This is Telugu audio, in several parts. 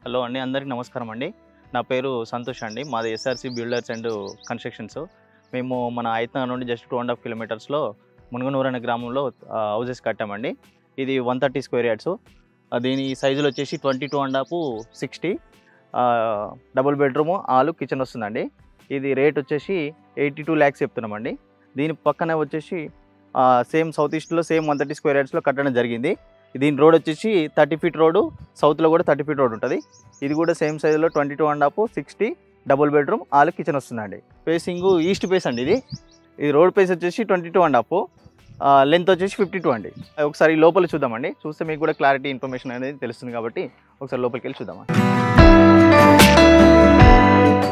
హలో అండి, అందరికీ నమస్కారం అండి. నా పేరు సంతోష్ అండి. మాది ఎస్ఆర్సి బిల్డర్స్ అండ్ కన్స్ట్రక్షన్స్. మేము మన ఐతనగర్ నుండి జస్ట్ 2.5 కిలోమీటర్స్లో మునుగనూరు అనే గ్రామంలో హౌసెస్ కట్టామండి. ఇది 130 స్క్వేర్ యార్డ్స్. దీని సైజులు వచ్చేసి 22.5 60 డబుల్ బెడ్రూమ్ హాలు కిచెన్ వస్తుందండి. ఇది రేట్ వచ్చేసి 82 lakhs చెప్తున్నామండి. దీని పక్కనే వచ్చేసి సేమ్ సౌత్ ఈస్ట్లో సేమ్ 130 స్క్వేర్ యార్డ్స్లో కట్టడం జరిగింది. దీని రోడ్ వచ్చేసి 30 feet రోడ్డు, సౌత్లో కూడా 30 feet రోడ్ ఉంటుంది. ఇది కూడా సేమ్ సైజులో 22.5 60 డబుల్ బెడ్రూమ్ హాల్ కిచెన్ వస్తుందండి. ఫేసింగ్ ఈస్ట్ ఫేస్ అండి. ఇది రోడ్ ఫేస్ వచ్చేసి 22.5, లెంత్ వచ్చేసి 52 అండి. ఒకసారి లోపల చూద్దామండి. చూస్తే మీకు కూడా క్లారిటీ ఇన్ఫర్మేషన్ అనేది తెలుస్తుంది కాబట్టి ఒకసారి లోపలికి వెళ్ళి చూద్దామండి.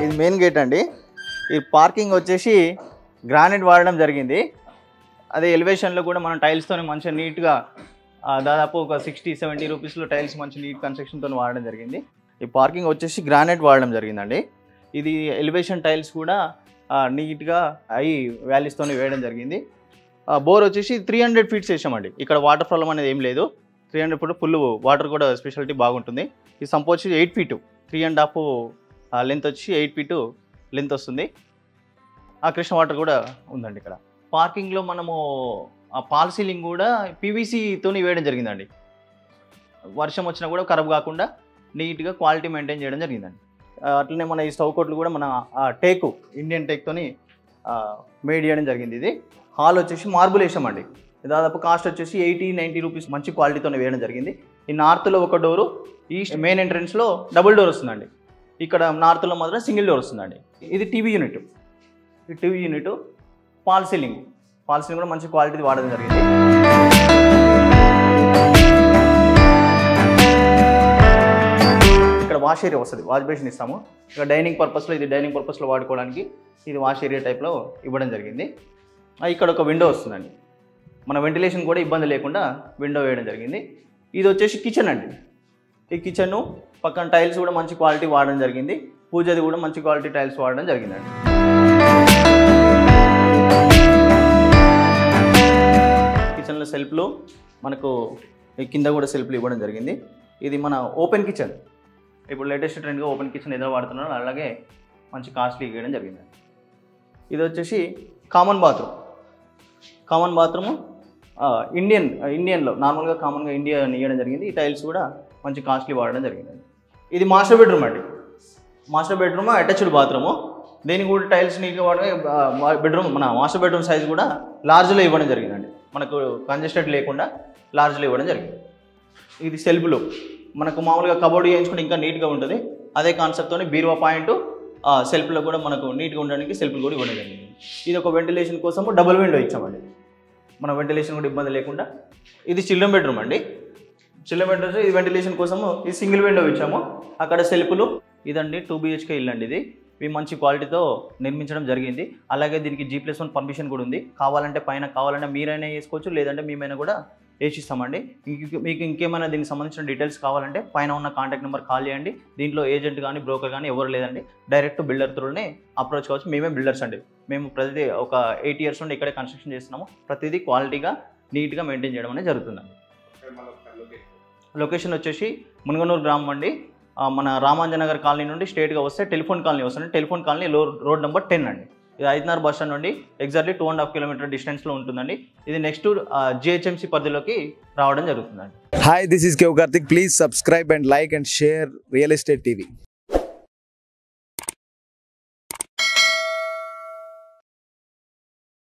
ఇది మెయిన్ గేట్ అండి. ఈ పార్కింగ్ వచ్చేసి గ్రానైట్ వాడడం జరిగింది. అదే ఎలివేషన్లో కూడా మనం టైల్స్తో మంచిగా నీట్గా దాదాపు ఒక 60-70 రూపీస్లో టైల్స్ మంచి నీట్ కన్స్ట్రక్షన్తో వాడడం జరిగింది. ఈ పార్కింగ్ వచ్చేసి గ్రానైట్ వాడడం జరిగిందండి. ఇది ఎలివేషన్ టైల్స్ కూడా నీట్గా వ్యాలీస్తో వేయడం జరిగింది. బోర్ వచ్చేసి 300 feet వేసామండి. ఇక్కడ వాటర్ ప్రాబ్లం అనేది ఏం లేదు. 300 feet ఫుల్ వాటర్ కూడా స్పెషాలిటీ బాగుంటుంది. ఈ సంప్ వచ్చి 8 feet 3.5 లెంత్ వచ్చి 8 feet లెంత్ వస్తుంది. కృష్ణ వాటర్ కూడా ఉందండి. ఇక్కడ పార్కింగ్లో మనము పాల్ సీలింగ్ కూడా పీవీసీతో వేయడం జరిగిందండి. వర్షం వచ్చినా కూడా ఖరాబ్ కాకుండా నీట్గా క్వాలిటీ మెయింటైన్ చేయడం జరిగిందండి. అట్లనే మన ఈ స్టవ్ కోట్లు కూడా మన టేకు ఇండియన్ టేక్తోని మేడ్ చేయడం జరిగింది. ఇది హాల్ వచ్చేసి మార్బుల్ వేసామండి. దాదాపు కాస్ట్ వచ్చేసి 80-90 రూపీస్ మంచి క్వాలిటీతో వేయడం జరిగింది. ఈ నార్త్లో ఒక డోరు, ఈస్ట్ మెయిన్ ఎంట్రన్స్లో డబుల్ డోర్ వస్తుందండి. ఇక్కడ నార్త్లో మాత్రం సింగిల్ డోర్ వస్తుందండి. ఇది టీవీ యూనిట్. ఈ టీవీ యూనిట్ ఫాల్ సీలింగ్ కూడా మంచి క్వాలిటీ వాడడం జరిగింది. ఇక్కడ వాష్ ఏరియా వస్తుంది, వాష్ బేసిన్ ఇస్తాము. ఇక్కడ డైనింగ్ పర్పస్లో, ఇది డైనింగ్ పర్పస్లో వాడుకోవడానికి ఇది వాష్ ఏరియా టైప్లో ఇవ్వడం జరిగింది. ఇక్కడ ఒక విండో వస్తుందండి. మన వెంటిలేషన్ కూడా ఇబ్బంది లేకుండా విండో వేయడం జరిగింది. ఇది వచ్చేసి కిచెన్ అండి. ఈ కిచెన్ పక్కన టైల్స్ కూడా మంచి క్వాలిటీ వాడడం జరిగింది. పూజది కూడా మంచి క్వాలిటీ టైల్స్ వాడడం జరిగిందండి. కిచెన్లో సెల్ఫ్లు మనకు కింద కూడా సెల్ఫ్లు ఇవ్వడం జరిగింది. ఇది మన ఓపెన్ కిచెన్. ఇప్పుడు లేటెస్ట్ ట్రెండ్గా ఓపెన్ కిచెన్ ఏదో వాడుతున్నారు, అలాగే మంచి కాస్ట్లీ ఇవ్వడం జరిగింది. ఇది వచ్చేసి కామన్ బాత్రూము ఇండియన్లో నార్మల్గా కామన్గా ఇండియన్ ఇవ్వడం జరిగింది. ఈ టైల్స్ కూడా మంచి కాస్ట్లీ వాడడం జరిగింది. ఇది మాస్టర్ బెడ్రూమ్ అండి. Master bedroom attached bathroom. దీనికి కూడా టైల్స్ నీట్గా బెడ్రూమ్ మన మాస్టర్ బెడ్రూమ్ సైజ్ కూడా లార్జ్లో ఇవ్వడం జరిగిందండి. మనకు కంజెస్టెడ్ లేకుండా లార్జ్లో ఇవ్వడం జరిగింది. ఇది సెల్ఫ్లు మనకు మామూలుగా కబోర్డ్ చేయించుకుంటే ఇంకా నీట్గా ఉంటుంది. అదే కాన్సెప్ట్తో బీరువా పాయింట్ సెల్ఫ్లో కూడా మనకు నీట్గా ఉండడానికి సెల్ఫ్లు కూడా ఇవ్వడం జరిగింది. ఇది ఒక వెంటిలేషన్ కోసము డబుల్ విండో ఇచ్చామండి. మన వెంటిలేషన్ కూడా ఇబ్బంది లేకుండా. ఇది చిల్డ్రన్ బెడ్రూమ్ అండి. చిల్డ్రన్ బెడ్రూమ్ ఇది వెంటిలేషన్ కోసము ఈ సింగిల్ విండో ఇచ్చాము. అక్కడ సెల్ఫ్లు. ఇదండి 2 BHK ఇల్లు అండి. ఇది మంచి క్వాలిటీతో నిర్మించడం జరిగింది. అలాగే దీనికి G+1 పర్మిషన్ కూడా ఉంది. కావాలంటే మీరైనా వేసుకోవచ్చు, లేదంటే మేమైనా కూడా వేసిస్తామండి. మీకు ఇంకేమైనా దీనికి సంబంధించిన డీటెయిల్స్ కావాలంటే పైన ఉన్న కాంటాక్ట్ నెంబర్ కాల్ చేయండి. దీంట్లో ఏజెంట్ కానీ బ్రోకర్ కానీ ఎవరు లేదండి. డైరెక్ట్ బిల్డర్ త్రూనే అప్రోచ్ కావచ్చు. మేమే బిల్డర్స్ అండి. మేము ప్రతిదీ ఒక 8 years నుండి ఇక్కడే కన్స్ట్రక్షన్ చేస్తున్నాము. ప్రతిదీ క్వాలిటీగా నీట్గా మెయింటైన్ చేయడం అనేది జరుగుతుందండి. లొకేషన్ వచ్చేసి మునుగనూరు గ్రామం అండి. మన రామాంజనగర్ కాలనీ నుండి స్ట్రేట్గా వస్తే టెలిఫోన్ కాలనీ వస్తుంది. టెలిఫోన్ కాలనీ రోడ్ నెంబర్ 10 అండి. ఇది ఐతనగర్ బస్ స్టాండ్ నుండి ఎగ్జాక్ట్లీ 2.5 kilometer డిస్టెన్స్లో ఉంటుందండి. ఇది నెక్స్ట్ GHMC పరిధిలోకి రావడం జరుగుతుందండి. Hi, this is Kev Karthik. Please subscribe and like and share Real Estate TV.